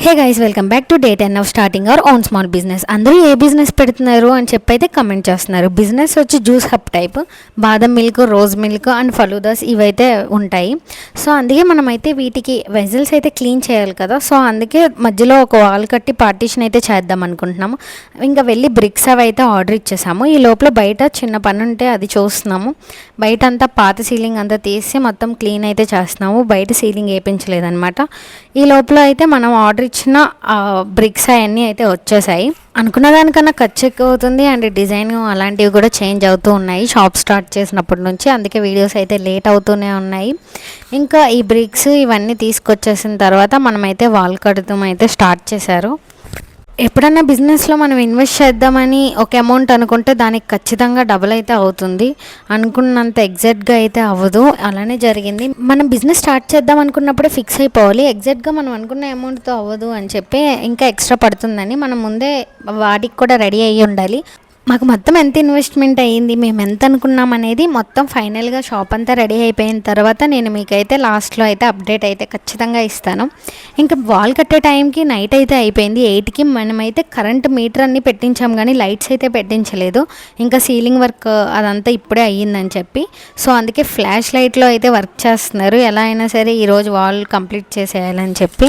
Hey guys, welcome back to day 10 of starting our own small business. అందరూ ఏ business పెడుతున్నారు అని చెప్పైతే comment చేస్తున్నారు. Business వచ్చి జ్యూస్ హబ్ టైప్, బాదం మిల్క్, రోజ్ మిల్క్ అండ్ ఫలూదాస్ ఇవైతే ఉంటాయి. సో అందుకే మనమైతే వీటికి వెజల్స్ అయితే క్లీన్ చేయాలి కదా. సో అందుకే మధ్యలో ఒక వాల్ కట్టి పార్టీషన్ అయితే చేద్దాం అనుకుంటున్నాము. ఇంకా వెళ్ళి బ్రిక్స్ అవి అయితే ఆర్డర్ ఇచ్చేసాము. ఈ లోపల బయట చిన్న పని ఉంటే అది చూస్తున్నాము. బయట అంతా పాత సీలింగ్ అంతా తీసి మొత్తం క్లీన్ అయితే చేస్తున్నాము. బయట సీలింగ్ వేయించలేదన్నమాట. ఈ లోపల అయితే మనం ఆర్డర్ ఇచ్చిన బ్రిక్స్ అవన్నీ అయితే వచ్చేసాయి. అనుకున్న దానికన్నా ఖర్చు ఎక్కువ అవుతుంది అండ్ డిజైన్ అలాంటివి కూడా చేంజ్ అవుతూ ఉన్నాయి షాప్ స్టార్ట్ చేసినప్పటి నుంచి. అందుకే వీడియోస్ అయితే లేట్ అవుతూనే ఉన్నాయి. ఇంకా ఈ బ్రిక్స్ ఇవన్నీ తీసుకొచ్చేసిన తర్వాత మనమైతే వాల్ కడతాం అయితే స్టార్ట్ చేశారు. ఎప్పుడన్నా బిజినెస్లో మనం ఇన్వెస్ట్ చేద్దామని ఒక అమౌంట్ అనుకుంటే దానికి ఖచ్చితంగా డబుల్ అయితే అవుతుంది. అనుకున్నంత ఎగ్జాక్ట్గా అయితే అవ్వదు. అలానే జరిగింది. మనం బిజినెస్ స్టార్ట్ చేద్దాం అనుకున్నప్పుడే ఫిక్స్ అయిపోవాలి. ఎగ్జాక్ట్గా మనం అనుకున్న అమౌంట్తో అవ్వదు అని చెప్పి ఇంకా ఎక్స్ట్రా పడుతుందని మనం ముందే వాటికి కూడా రెడీ అయ్యి ఉండాలి. మాకు మొత్తం ఎంత ఇన్వెస్ట్మెంట్ అయ్యింది, మేము ఎంత అనుకున్నాం అనేది మొత్తం ఫైనల్గా షాప్ అంతా రెడీ అయిపోయిన తర్వాత నేను మీకైతే లాస్ట్లో అయితే అప్డేట్ అయితే ఖచ్చితంగా ఇస్తాను. ఇంకా వాల్ కట్టే టైంకి నైట్ అయితే అయిపోయింది. 8కి మనమైతే కరెంట్ మీటర్ అన్నీ పెట్టించాం కానీ లైట్స్ అయితే పెట్టించలేదు. ఇంకా సీలింగ్ వర్క్ అదంతా ఇప్పుడే అయ్యిందని చెప్పి సో అందుకే ఫ్లాష్ లైట్లో అయితే వర్క్ చేస్తున్నారు. ఎలా అయినా సరే ఈరోజు వాల్ కంప్లీట్ చేసేయాలని చెప్పి.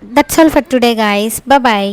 That's all for today guys. Bye.